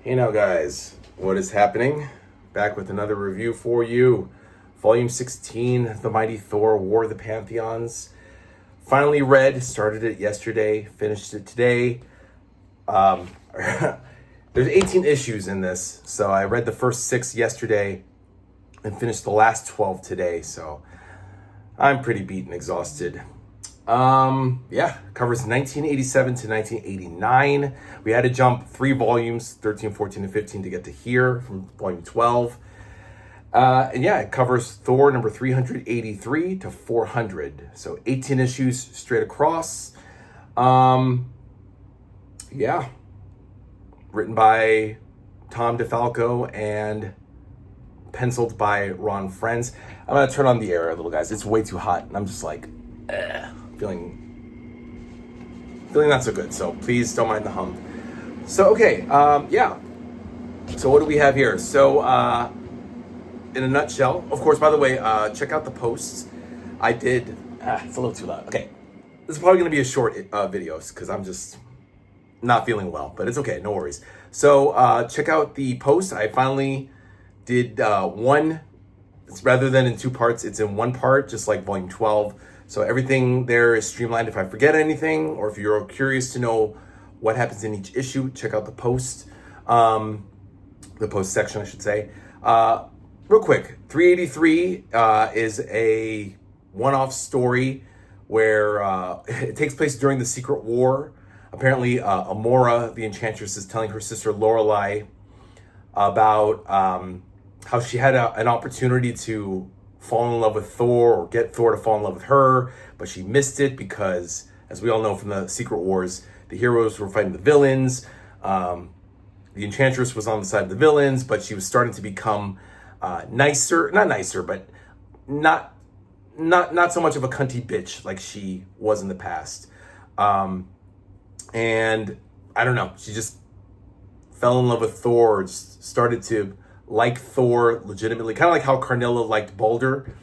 Hey now guys, what is happening? Back with another review for you. Volume 16, The Mighty Thor, War of the Pantheons. Finally read, started it yesterday, finished it today. There's 18 issues in this, so I read the first 6 yesterday and finished the last 12 today, so I'm pretty beat and exhausted. Covers 1987 to 1989. We had to jump 3 volumes, 13, 14, and 15 to get to here from volume 12. It covers Thor number 383 to 400. So 18 issues straight across. Written by Tom DeFalco and penciled by Ron Frenz. I'm gonna turn on the air a little, guys. It's way too hot, and I'm just like, feeling not so good. So please don't mind the hum. So So what do we have here? So in a nutshell, of course, by the way, check out the posts. I did. It's a little too loud. Okay, this is probably going to be a short video because I'm just not feeling well, but it's okay. No worries. So check out the post. I finally did one. Rather than in 2 parts, it's in 1 part, just like volume 12. So everything there is streamlined. If I forget anything, or if you're curious to know what happens in each issue, check out the post, the post section, I should say. Real quick, 383 is a one-off story where it takes place during the Secret War. Apparently, Amora, the Enchantress, is telling her sister Lorelei about how she had an opportunity to fall in love with Thor or get Thor to fall in love with her, but she missed it because, as we all know from the Secret Wars, the heroes were fighting the villains. The Enchantress was on the side of the villains, but she was starting to become not nicer, but not so much of a cunty bitch like she was in the past. And I don't know, she just fell in love with Thor, just started to like Thor legitimately, kind of like how Carnilla liked Balder.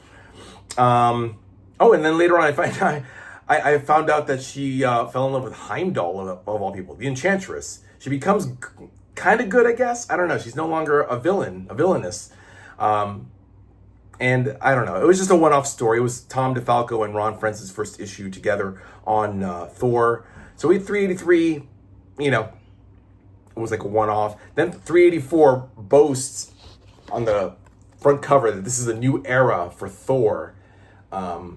And then later on I found out that she fell in love with Heimdall of all people, the Enchantress. She becomes kind of good, I guess. I don't know. She's no longer a villainess. And I don't know. It was just a one-off story. It was Tom DeFalco and Ron Frenz's first issue together on Thor. So we had 383, it was like a one-off. Then 384 boasts on the front cover that this is a new era for Thor. Right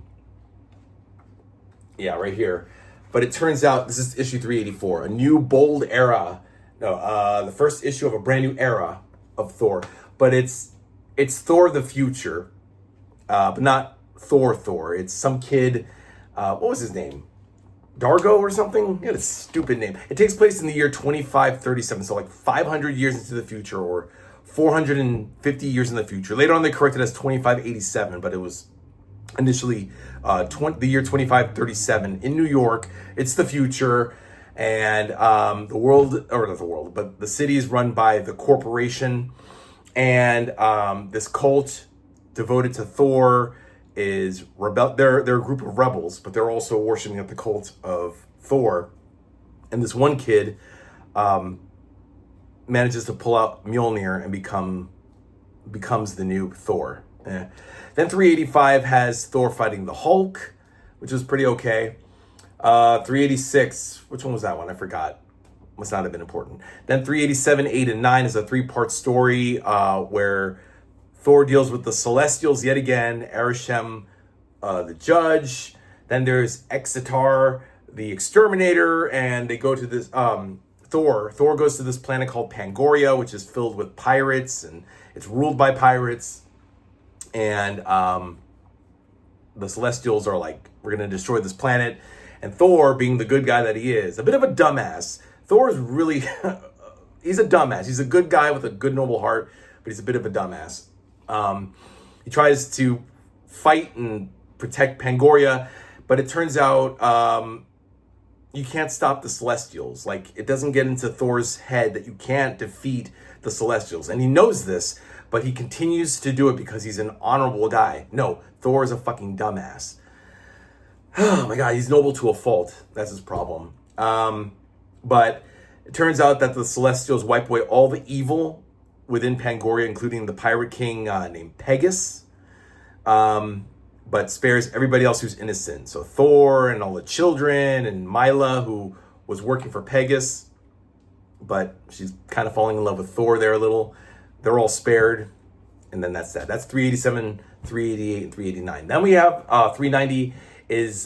here. But it turns out this is issue 384, a new bold era. No, the first issue of a brand new era of Thor. But it's Thor the future, but not Thor. It's some kid. What was his name? Dargo or something? He had a stupid name. It takes place in the year 2537, so like 500 years into the future, or 450 years in the future. Later on, they corrected it as 2587, but it was initially the year 2537 in New York. It's the future, and the city is run by the corporation, and this cult devoted to Thor is they're a group of rebels, but they're also worshiping at the cult of Thor. And this one kid manages to pull out Mjolnir and becomes the new Thor. Then 385 has Thor fighting the Hulk, which was pretty okay. 386, which one was that one? I forgot. Must not have been important. Then 387, 8, and 9 is a 3-part story where Thor deals with the Celestials yet again, Arishem, the judge. Then there's Exitar, the exterminator, and they go to this, Thor goes to this planet called Pangoria, which is filled with pirates, and it's ruled by pirates. And the Celestials are like, we're going to destroy this planet. And Thor, being the good guy that he is, a bit of a dumbass. Thor is really, he's a dumbass. He's a good guy with a good, noble heart, but he's a bit of a dumbass. He tries to fight and protect Pangoria, but it turns out you can't stop the Celestials. Like, it doesn't get into Thor's head that you can't defeat the Celestials. And he knows this, but he continues to do it because he's an honorable guy. No, Thor is a fucking dumbass. Oh my God, he's noble to a fault. That's his problem. But It turns out that the Celestials wipe away all the evil within Pangoria, including the pirate king named Pegasus, but spares everybody else who's innocent. So Thor and all the children and Mila, who was working for Pegasus, but she's kind of falling in love with Thor there a little. They're all spared. And then that's that. That's 387, 388, and 389. Then we have 390 is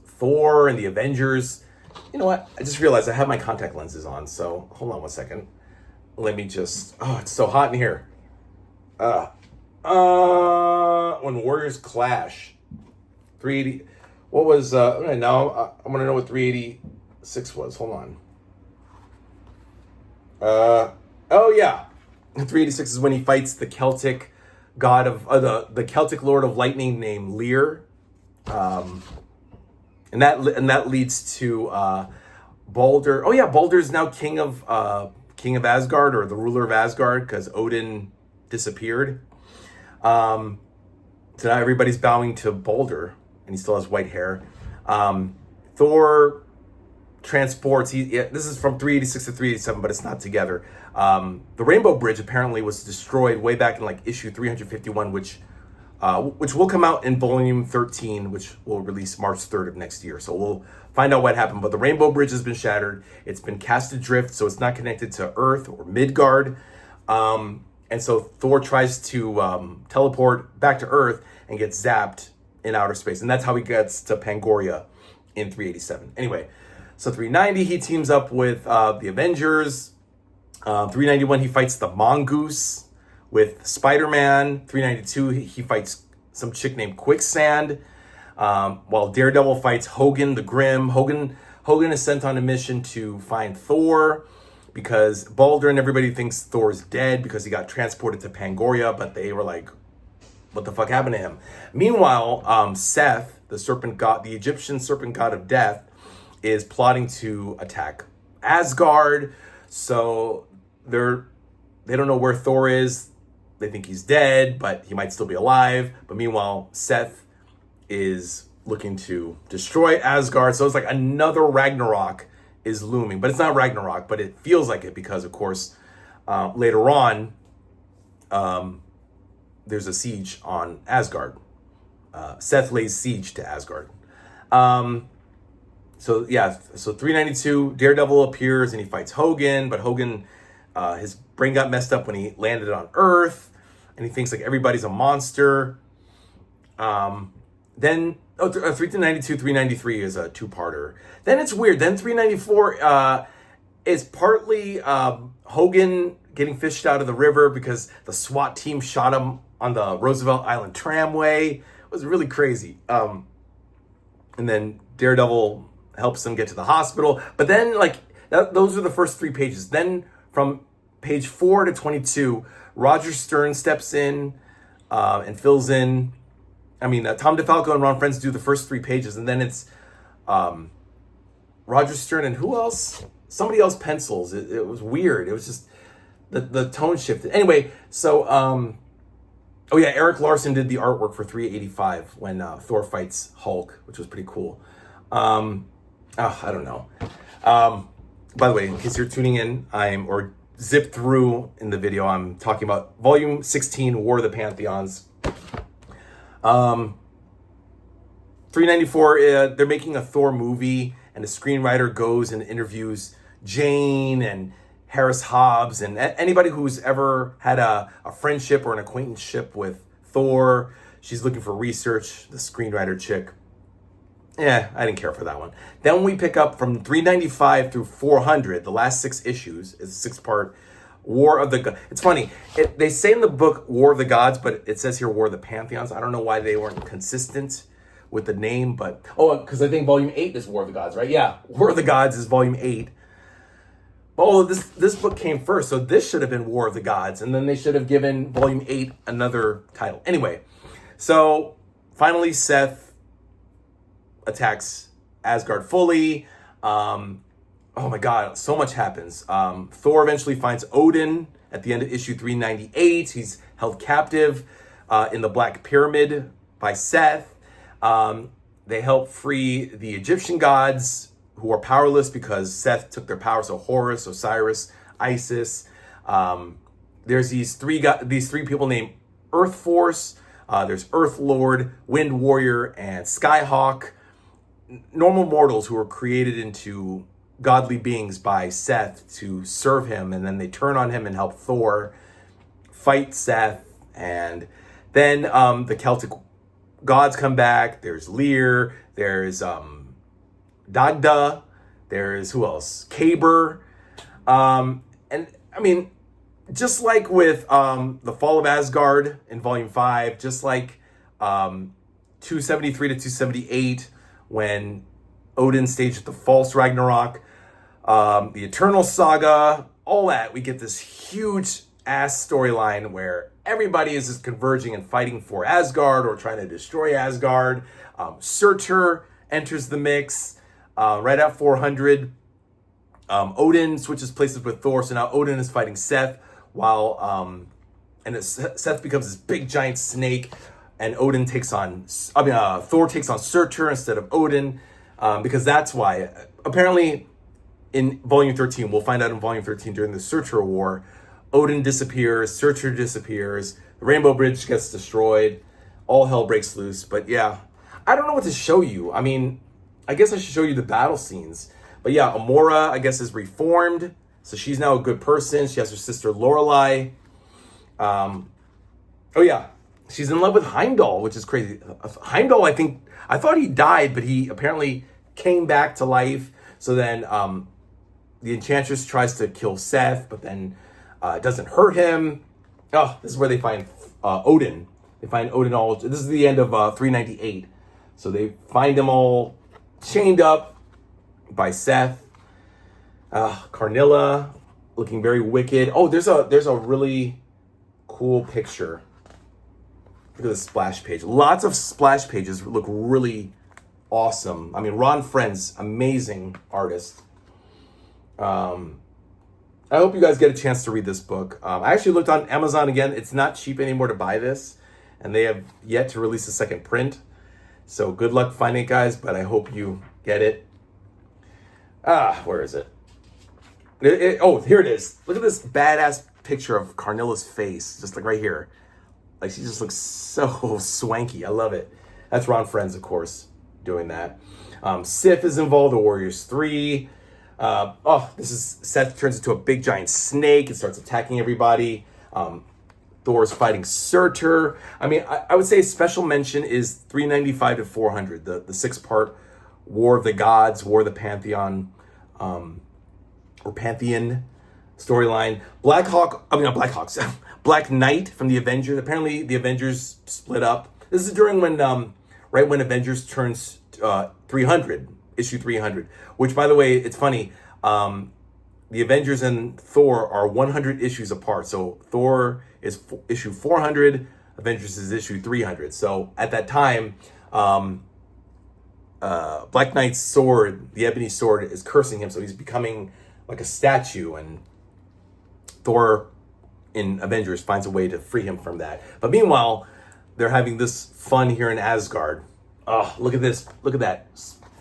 Thor and the Avengers. You know what? I just realized I have my contact lenses on. So hold on one second. Let me just... Oh, it's so hot in here. When Warriors Clash. 380... What was... now I want to know what 386 was. Hold on. Oh, yeah. 386 is when he fights the Celtic god of... the Celtic lord of lightning named Lear. And that leads to Balder. Oh, yeah. Balder's now king of Asgard, or the ruler of Asgard, because Odin disappeared. So now everybody's bowing to Balder, and he still has white hair. Thor transports. This is from 386 to 387, but it's not together. The Rainbow Bridge apparently was destroyed way back in like issue 351, which will come out in volume 13, which will release March 3rd of next year. So we'll find out what happened. But the Rainbow Bridge has been shattered. It's been cast adrift, so it's not connected to Earth or Midgard. And so Thor tries to teleport back to Earth and gets zapped in outer space. And that's how he gets to Pangoria in 387. Anyway, so 390, he teams up with the Avengers. 391, he fights the Mongoose with Spider-Man. 392, he fights some chick named Quicksand. While Daredevil fights Hogan the Grim. Hogan is sent on a mission to find Thor, because Balder and everybody thinks Thor's dead because he got transported to Pangoria, but they were like, what the fuck happened to him? Meanwhile, Seth, the serpent god, the Egyptian serpent god of death, is plotting to attack Asgard. So they don't know where Thor is. They think he's dead, but he might still be alive. But meanwhile, Seth is looking to destroy Asgard. So it's like another Ragnarok is looming. But it's not Ragnarok, but it feels like it because, of course, later on, there's a siege on Asgard. Seth lays siege to Asgard. So 392, Daredevil appears and he fights Hogan, but Hogan, his brain got messed up when he landed on Earth, and he thinks like everybody's a monster. Then 392, 393 is a two-parter. Then it's weird. Then 394 is partly Hogan getting fished out of the river because the SWAT team shot him on the Roosevelt Island tramway. It was really crazy. And then Daredevil helps them get to the hospital. But then, those are the first 3 pages. Then from page 4 to 22, Roger Stern steps in and fills in. I mean, Tom DeFalco and Ron Frenz do the first 3 pages, and then it's Roger Stern and who else? Somebody else pencils. It was weird. It was just the tone shifted. Anyway, so Eric Larson did the artwork for 385 when Thor fights Hulk, which was pretty cool. I don't know. By the way, in case you're tuning in, or zip through in the video, I'm talking about Volume 16, War of the Pantheons. 394, they're making a Thor movie, and the screenwriter goes and interviews Jane and Harris Hobbs and anybody who's ever had a friendship or an acquaintanceship with Thor. She's looking for research, the screenwriter chick. I didn't care for that one. Then we pick up from 395 through 400, the last 6 issues, is a 6-part War of the Gods. It's funny, they say in the book War of the Gods, but it says here War of the Pantheons. I don't know why they weren't consistent with the name, but... because I think Volume 8 is War of the Gods, right? Yeah, War of the Gods is Volume 8. This book came first, so this should have been War of the Gods, and then they should have given Volume 8 another title. Anyway, so finally Seth attacks Asgard fully. Oh my god, so much happens. Thor eventually finds Odin at the end of issue 398. He's held captive in the Black Pyramid by Seth. They help free the Egyptian gods who are powerless because Seth took their power. So Horus, Osiris, Isis. There's these three people named Earth Force. There's Earth Lord, Wind Warrior, and Skyhawk. Normal mortals who were created into godly beings by Seth to serve him, and then they turn on him and help Thor fight Seth. And then the Celtic gods come back. There's Lear. There's Dagda. There's who else? Caber. And I mean, just like with the Fall of Asgard in Volume 5, just like 273 to 278, when Odin staged the false Ragnarok, the Eternal Saga, all that, we get this huge ass storyline where everybody is just converging and fighting for Asgard or trying to destroy Asgard. Surtur enters the mix right at 400. Odin switches places with Thor, so now Odin is fighting Seth, while Seth becomes this big giant snake, and Thor takes on Surtur instead of Odin, because that's why apparently in Volume 13, we'll find out in Volume 13 during the Surtur War, Odin disappears, Surtur disappears, the Rainbow Bridge gets destroyed, all hell breaks loose. But yeah, I don't know what to show you. I mean, I guess I should show you the battle scenes. But yeah, Amora, I guess, is reformed. So she's now a good person. She has her sister Lorelei. Oh yeah, she's in love with Heimdall, which is crazy. Heimdall, I thought he died, but he apparently came back to life. So then the Enchantress tries to kill Seth, but then it doesn't hurt him. Oh, this is where they find Odin. They find Odin all... This is the end of 398. So they find him all chained up by Seth. Carnilla looking very wicked. Oh, there's a really cool picture. Look at the splash page. Lots of splash pages look really awesome. I mean, Ron Friends, amazing artist. I hope you guys get a chance to read this book. I actually looked on Amazon again. It's not cheap anymore to buy this, and they have yet to release a second print. So good luck finding it, guys, but I hope you get it. Where is it? Oh, here it is. Look at this badass picture of Carnilla's face, just like right here. Like, she just looks so swanky. I love it. That's Ron Friends, of course, doing that. Sif is involved, the Warriors 3. Seth turns into a big giant snake and starts attacking everybody. Thor's fighting Surtur. I mean, I would say special mention is 395 to 400, the 6-part War of the Gods, War of the Pantheon, or Pantheon storyline. Black Knight from the Avengers. Apparently the Avengers split up. This is during when, right when Avengers turns 300, issue 300, which, by the way, it's funny. The Avengers and Thor are 100 issues apart. So Thor is issue 400, Avengers is issue 300. So at that time, Black Knight's sword, the ebony sword, is cursing him. So he's becoming like a statue, and Thor in Avengers finds a way to free him from that. But meanwhile, they're having this fun here in Asgard. Oh, look at this. Look at that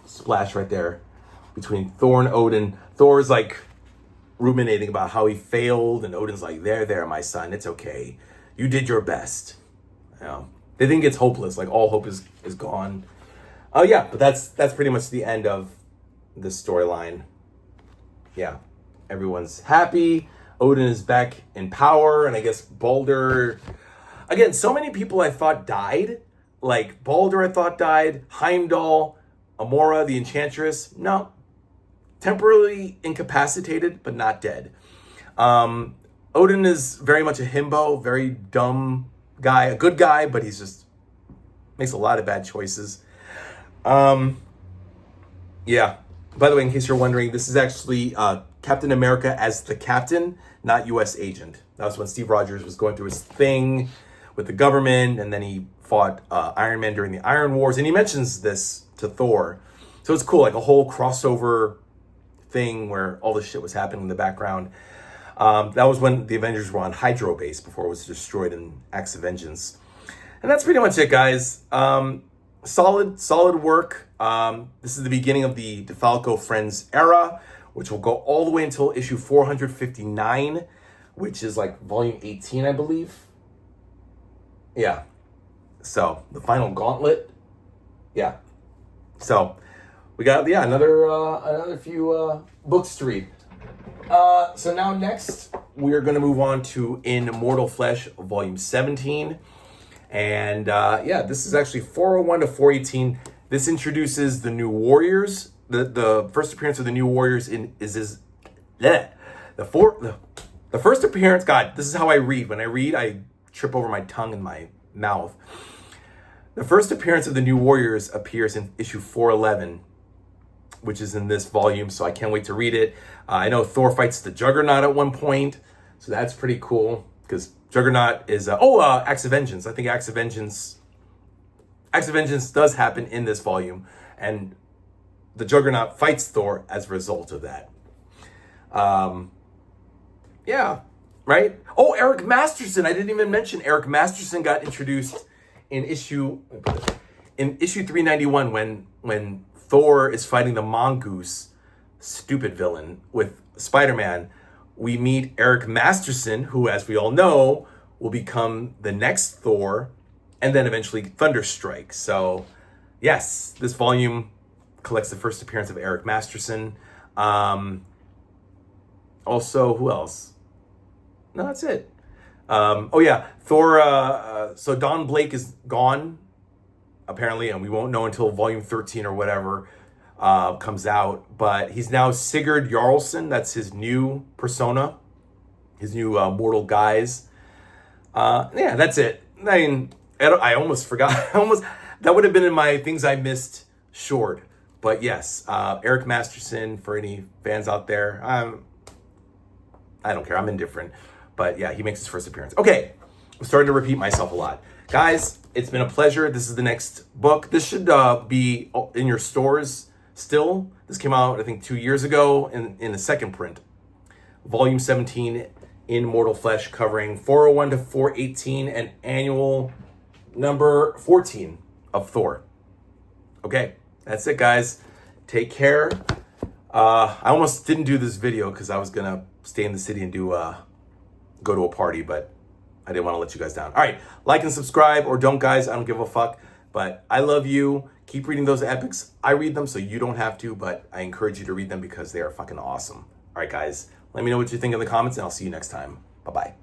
splash right there between Thor and Odin. Thor is like ruminating about how he failed, and Odin's like, there, my son, it's okay. You did your best. You know, they think it's hopeless, like all hope is gone. Oh yeah, but that's pretty much the end of this storyline. Yeah, everyone's happy. Odin is back in power, and I guess Balder... Again, so many people I thought died. Like Balder I thought died, Heimdall, Amora, the Enchantress. No. Temporarily incapacitated, but not dead. Odin is very much a himbo, very dumb guy. A good guy, but he's just... makes a lot of bad choices. Yeah. By the way, in case you're wondering, this is actually Captain America as the captain, not U.S. agent. That was when Steve Rogers was going through his thing with the government, and then he fought Iron Man during the Iron Wars, and he mentions this to Thor. So it's cool, like a whole crossover thing where all this shit was happening in the background. That was when the Avengers were on Hydro Base before it was destroyed in Acts of Vengeance. And that's pretty much it, guys. solid work. This is the beginning of the DeFalco Friends era, which will go all the way until issue 459, which is like volume 18, I believe. Yeah. So the final gauntlet. Yeah. So we got another few books to read. So now next we're going to move on to In Mortal Flesh, volume 17. And this is actually 401 to 418. This introduces the new warriors. The first appearance of the new warriors the first appearance. God, this is how I read. When I read, I trip over my tongue and my mouth. The first appearance of the new warriors appears in issue 411, which is in this volume. So I can't wait to read it. I know Thor fights the Juggernaut at one point, so that's pretty cool because Juggernaut is Acts of Vengeance. I think Acts of Vengeance does happen in this volume, and the Juggernaut fights Thor as a result of that. Yeah, right? Oh, Eric Masterson. I didn't even mention Eric Masterson got introduced in issue 391 when Thor is fighting the Mongoose, stupid villain, with Spider-Man. We meet Eric Masterson, who, as we all know, will become the next Thor, and then eventually Thunderstrike. So, yes, this volume collects the first appearance of Eric Masterson. Also, who else? No, that's it. Thor. So Don Blake is gone, apparently, and we won't know until volume 13 or whatever comes out. But he's now Sigurd Jarlson. That's his new persona, his new mortal guise. That's it. I mean, I almost forgot. That would have been in my things I missed short. But yes, Eric Masterson, for any fans out there, I don't care. I'm indifferent. But yeah, he makes his first appearance. Okay, I'm starting to repeat myself a lot. Guys, it's been a pleasure. This is the next book. This should be in your stores still. This came out, I think, 2 years ago in the second print. Volume 17, In Mortal Flesh, covering 401 to 418 and annual number 14 of Thor. Okay, that's it, guys. Take care. I almost didn't do this video because I was going to stay in the city and go to a party, but I didn't want to let you guys down. All right, like and subscribe, or don't, guys. I don't give a fuck. But I love you. Keep reading those epics. I read them, so you don't have to, but I encourage you to read them because they are fucking awesome. All right, guys. Let me know what you think in the comments, and I'll see you next time. Bye-bye.